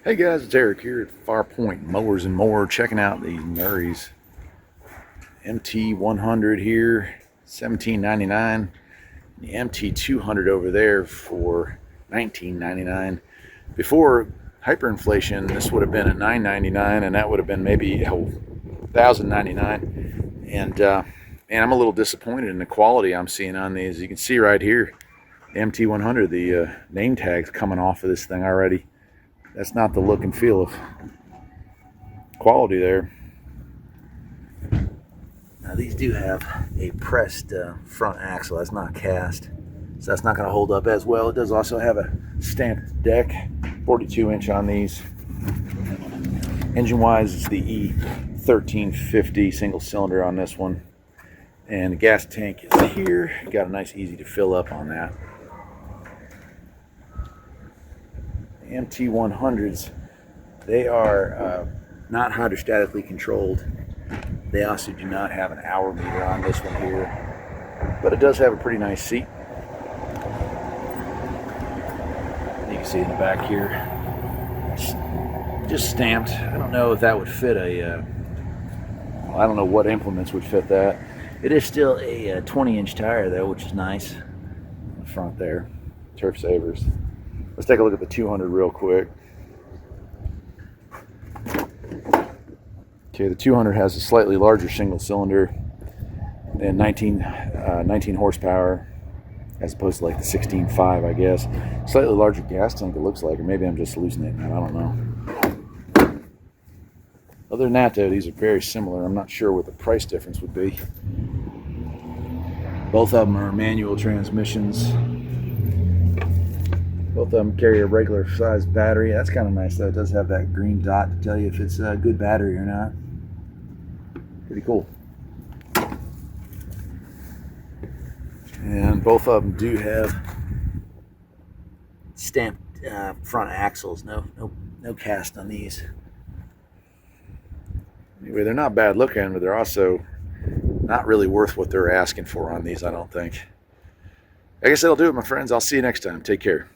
Hey guys, it's Eric here at Farpoint Mowers and Mower, checking out the Murray's MT100 here, $17.99. The MT200 over there for $19.99. Before hyperinflation, this would have been at $9.99, and that would have been maybe $1,099. And I'm a little disappointed in the quality I'm seeing on these. You can see right here, the MT100, the name tag's coming off of this thing already. That's not the look and feel of quality there. Now these do have a pressed front axle. That's not cast, so that's not going to hold up as well. It does also have a stamped deck, 42-inch on these. Engine-wise, it's the E1350 single cylinder on this one, and the gas tank is here. Got a nice, easy to fill up on that. MT100s, they are not hydrostatically controlled. They also do not have an hour meter on this one here, but it does have a pretty nice seat. You can see in the back here, just stamped. I don't know if that would fit I don't know what implements would fit that. It is still a 20-inch tire though, which is nice. In the front there, turf savers. Let's take a look at the 200 real quick. Okay, the 200 has a slightly larger single cylinder and 19 horsepower as opposed to like the 16.5, I guess. Slightly larger gas tank it looks like, or maybe I'm just hallucinating that, I don't know. Other than that though, these are very similar. I'm not sure what the price difference would be. Both of them are manual transmissions. Both of them carry a regular size battery. That's kind of nice though. It does have that green dot to tell you if it's a good battery or not. Pretty cool. And both of them do have stamped front axles. No cast on these. Anyway, they're not bad looking, but they're also not really worth what they're asking for on these, I don't think. I guess that'll do it, my friends. I'll see you next time. Take care.